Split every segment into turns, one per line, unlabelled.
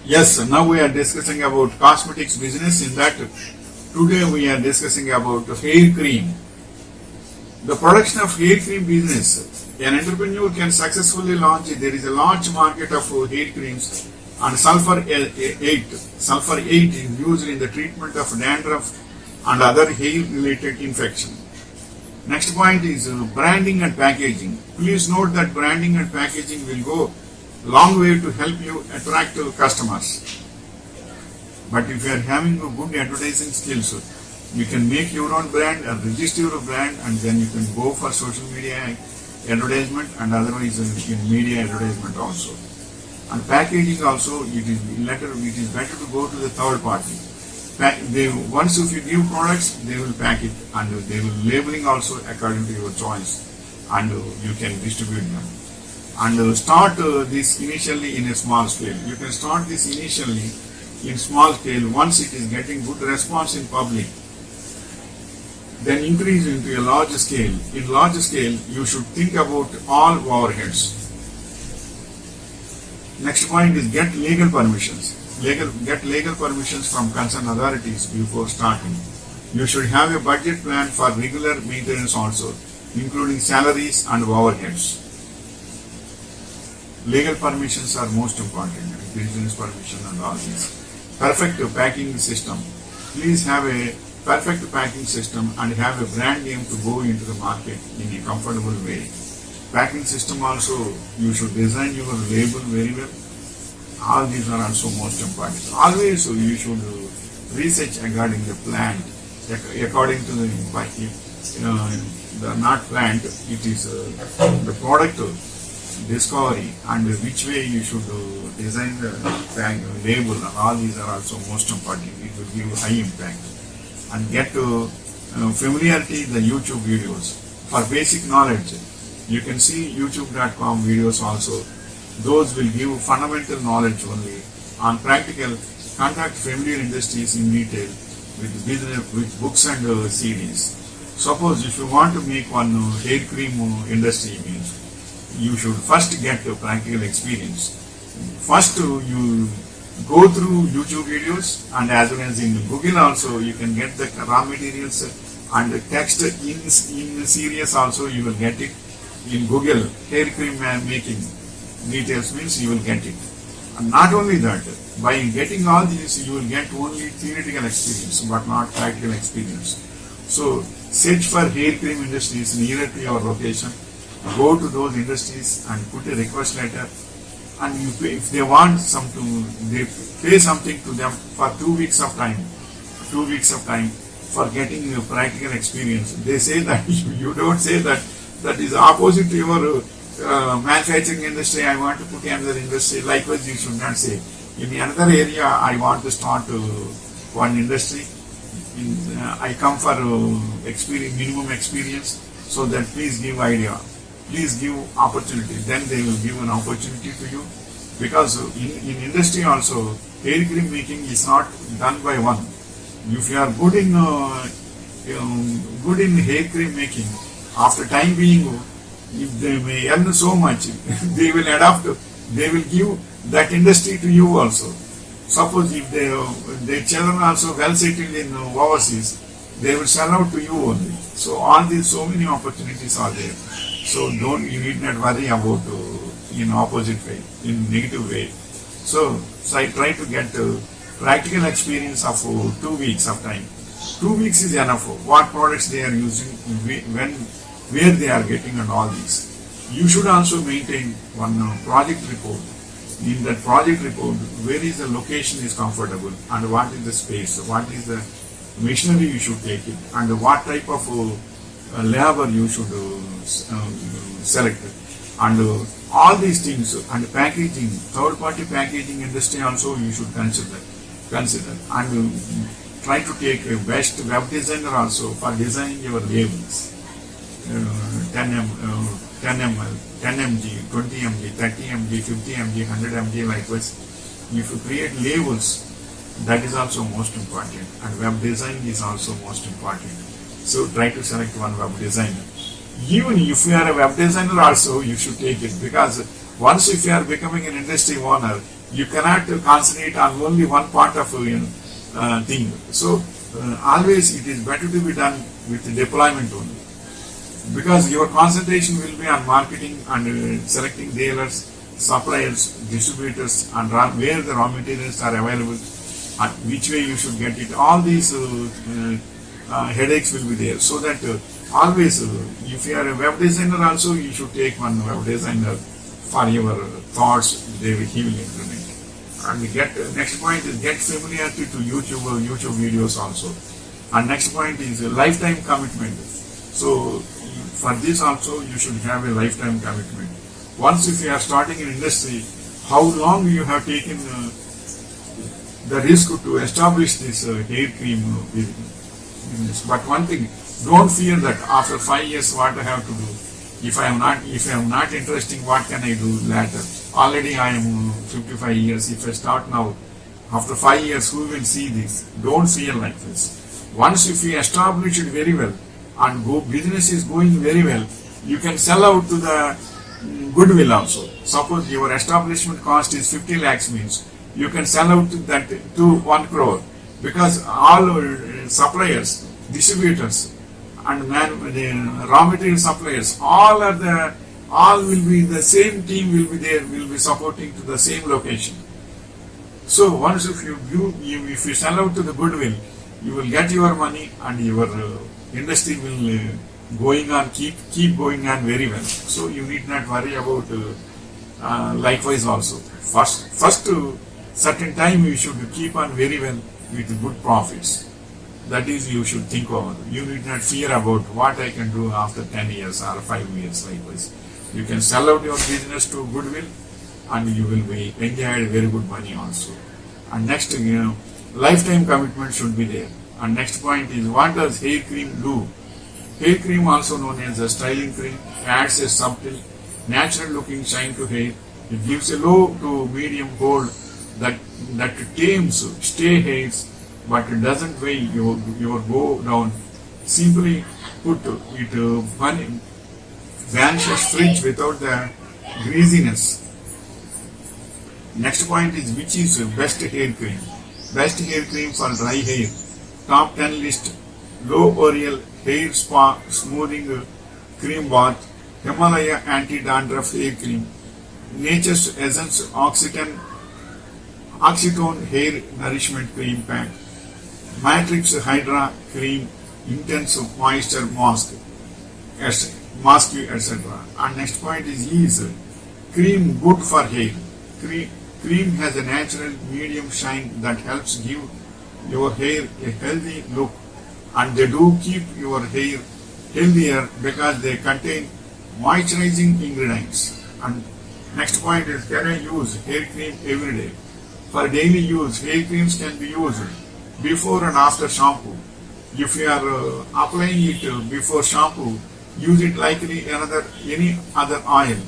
Yes, now we are discussing about cosmetics business. In that, today we are discussing about hair cream. The production of hair cream business. An entrepreneur can successfully launch it. There is a large market of hair creams, and sulfur 8 is used in the treatment of dandruff and other hair-related infection. Next point is branding and packaging. Please note that branding and packaging will go long way to help you attract customers. But if you are having a good advertising skills, you can make your own brand and register your brand, and then you can go for social media advertisement and otherwise in media advertisement also. And packaging also, it is better to go to the third party. Once if you give products, they will pack it and they will labeling also according to your choice, and you can distribute them. And start this initially in a small scale. You can start this initially in small scale. Once it is getting good response in public, then increase into a large scale. In large scale, you should think about all overheads. Next point is get legal permissions. Get legal permissions from concerned authorities before starting. You should have a budget plan for regular maintenance also, including salaries and overheads. Legal permissions are most important, business permission and all these. Perfect packing system. Please have a perfect packing system and have a brand name to go into the market in a comfortable way. Packing system also, you should design your label very well. All these are also most important. Always you should research regarding the plant. According to the not plant, it is the product discovery and which way you should design the label, and all these are also most important. It will give high impact. And get familiarity with the YouTube videos. For basic knowledge, you can see youtube.com videos also. Those will give fundamental knowledge only. On practical, contact familiar industries in detail with business, with books and series. Suppose if you want to make one hair cream industry means, you should first get a practical experience. First you go through YouTube videos, and as well as in Google also you can get the raw materials and the text in series also you will get it. In Google, hair cream making details means you will get it. And not only that, by getting all these you will get only theoretical experience but not practical experience. So search for hair cream industries nearer to your location. Go to those industries and put a request letter, and you pay, if they want they pay something to them for 2 weeks of time. 2 weeks of time for getting a practical experience. They say that you don't say that is opposite to your manufacturing industry. I want to put another industry. Likewise, you should not say in another area I want to start one industry. I come for experience, minimum experience, so that please give idea. Please give opportunity. Then they will give an opportunity to you, because in industry also hair cream making is not done by one. If you are good in hair cream making, after time being, if they may earn so much, they will adapt. They will give that industry to you also. Suppose if their children also well settled in overseas, they will sell out to you only. So all these, so many opportunities are there. So you need not worry about in opposite way, in negative way. So I try to get practical experience of 2 weeks of time. 2 weeks is enough. What products they are using, where they are getting, and all these. You should also maintain one project report. In that project report, where is the location is comfortable, and what is the space, what is the machinery you should take it, and what type of labor you should select, and all these things. And packaging, third party packaging industry also you should consider, and try to take a best web designer also for designing your labels. 10 ml, 10 mg, 20 mg, 30 mg, 50 mg, 100 mg, likewise. If you create labels, that is also most important, and web design is also most important. So try to select one web designer. Even if you are a web designer also, you should take it, because once if you are becoming an industry owner, You cannot concentrate on only one part of thing. So always it is better to be done with deployment only, because your concentration will be on marketing and selecting dealers, suppliers, distributors, and where the raw materials are available, and which way you should get it. All these headaches will be there. So that always, if you are a web designer also, you should take one web designer for your thoughts. He will implement. And next point is get familiarity to YouTube videos also. And next point is a lifetime commitment. So for this also you should have a lifetime commitment. Once if you are starting an industry, how long you have taken the risk to establish this hair cream business. But one thing, don't fear that after 5 years what I have to do. If I am not interesting, what can I do later? Already I am 55 years. If I start now, after 5 years, who will see this? Don't fear like this. Once if you establish it very well and business is going very well, you can sell out to the goodwill also. Suppose your establishment cost is 50 lakhs means you can sell out that to 1 crore, because all suppliers, distributors, and the raw material suppliers, all will be the same team will be there, will be supporting to the same location. So once if you sell out to the goodwill, you will get your money and your industry will keep going on very well. So you need not worry about likewise also. First certain time you should keep on very well with good profits. That is, you should think over. You need not fear about what I can do after 10 years or 5 years likewise. You can sell out your business to goodwill and you will be enjoyed very good money also. And next, lifetime commitment should be there. And next point is, what does hair cream do? Hair cream, also known as a styling cream, adds a subtle, natural looking shine to hair. It gives a low to medium hold that tames stray hairs, but it doesn't weigh your go down. Simply put, it vanishes fringe without the greasiness. Next point is, which is best hair cream? Best hair cream for dry hair. Top 10 list: L'Oreal Hair Spa Smoothing Cream Bath, Himalaya Anti-Dandruff Hair Cream, Nature's Essence Oxytone Hair Nourishment Cream Pack, Matrix Hydra Cream Intense Moisture Mask, etc. And next point is cream good for hair. Cream has a natural medium shine that helps give your hair a healthy look, and they do keep your hair healthier because they contain moisturizing ingredients. And next point is, can I use hair cream every day? For daily use, hair creams can be used before and after shampoo. If you are applying it before shampoo, use it like any other oil.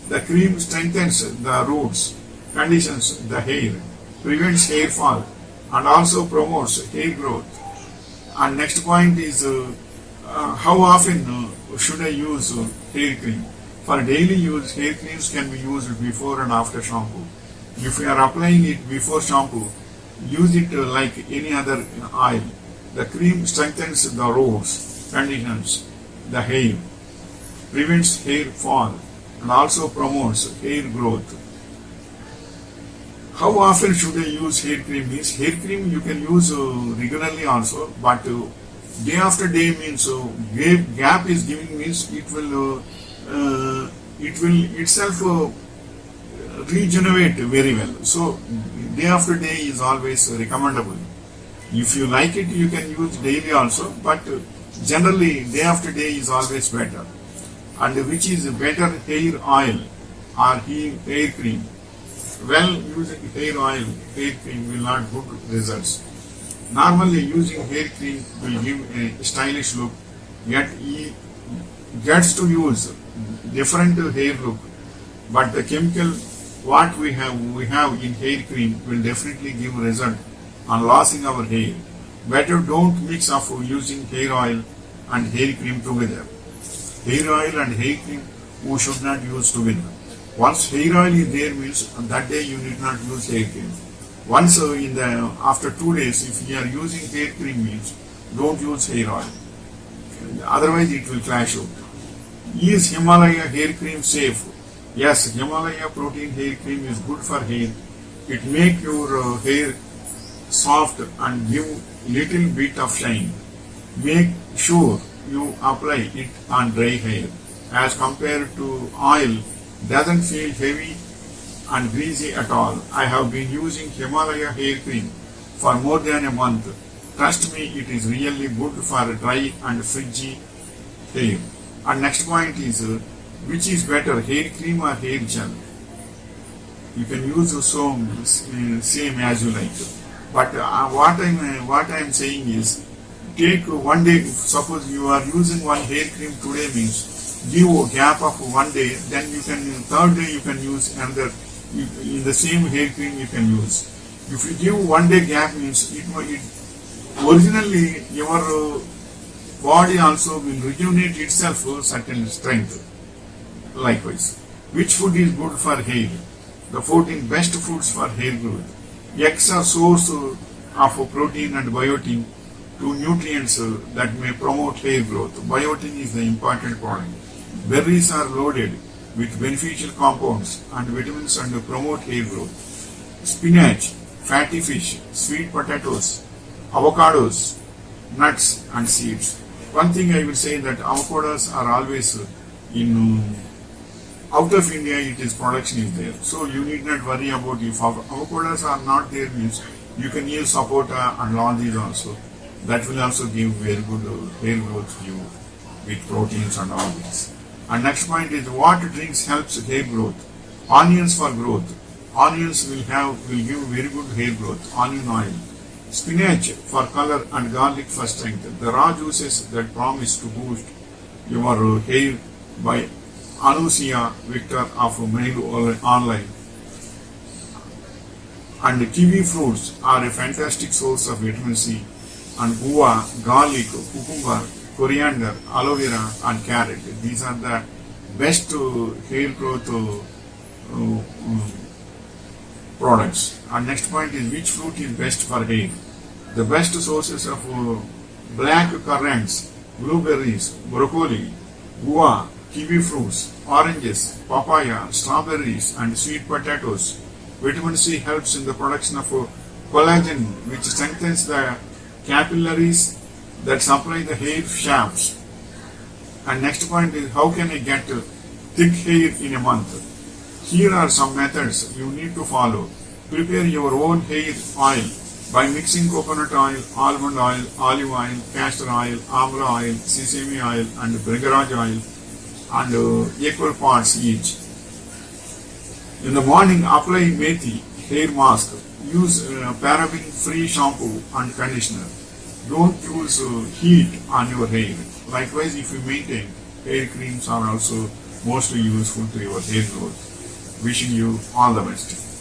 The cream strengthens the roots, conditions the hair, prevents hair fall, and also promotes hair growth. And next point is, how often should I use hair cream? For daily use, hair creams can be used before and after shampoo. If you are applying it before shampoo, use it like any other oil. The cream strengthens the roots, conditions the hair, prevents hair fall, and also promotes hair growth. How often should I use hair cream? Means hair cream you can use regularly also, but day after day means gap is giving means it will itself regenerate very well. So day after day is always recommendable. If you like it, you can use daily also, but generally day after day is always better. And which is better, hair oil or hair cream? Well, using hair oil, hair cream will not good results. Normally using hair cream will give a stylish look, yet he gets to use different hair look, but the chemical what we have in hair cream will definitely give result on losing our hair. Better don't mix up using hair oil and hair cream together. Hair oil and hair cream we should not use together. Once hair oil is there means that day you need not use hair cream. Once after 2 days, if you are using hair cream means don't use hair oil. Otherwise it will clash out. Is Himalaya hair cream safe? Yes, Himalaya protein hair cream is good for hair. It make your hair soft and give little bit of shine. Make sure you apply it on dry hair. As compared to oil, doesn't feel heavy and greasy at all. I have been using Himalaya hair cream for more than a month. Trust me, it is really good for dry and frizzy hair. And next point is, which is better, hair cream or hair gel? You can use same as you like. But what I am saying is, take one day. Suppose you are using one hair cream today means give a gap of 1 day. Then you can third day you can use another in the same hair cream you can use. If you give 1 day gap means it originally your body also will rejuvenate itself for certain strength. Likewise, which food is good for hair? The 14 best foods for hair growth. Eggs are source of protein and biotin, two nutrients that may promote hair growth. Biotin is the important point. Berries are loaded with beneficial compounds and vitamins and promote hair growth. Spinach, fatty fish, sweet potatoes, avocados, nuts and seeds. One thing I will say that avocados are always out of India, it is production is there. So you need not worry about if avocados are not there means you can use sapota and all these also. That will also give very good hair growth to you with proteins and all these. And next point is what drinks helps hair growth? Onions for growth. Onions will give very good hair growth. Onion oil. Spinach for color and garlic for strength. The raw juices that promise to boost your hair by Anusia Victor of Mail Online. And kiwi fruits are a fantastic source of vitamin C. And guava, garlic, cucumber, coriander, aloe vera and carrot. These are the best hair growth products. And next point is which fruit is best for hair? The best sources of black currants, blueberries, broccoli, guava, kiwi fruits, oranges, papaya, strawberries and sweet potatoes. Vitamin C helps in the production of collagen, which strengthens the capillaries that supply the hair shafts. And next point is how can I get thick hair in a month? Here are some methods you need to follow. Prepare your own hair oil by mixing coconut oil, almond oil, olive oil, castor oil, amla oil, sesame oil and brigarage oil and equal parts each. In the morning, apply methi hair mask. Use paraben-free shampoo and conditioner. Don't use heat on your hair. Likewise, if you maintain, hair creams are also mostly useful to your hair growth. Wishing you all the best.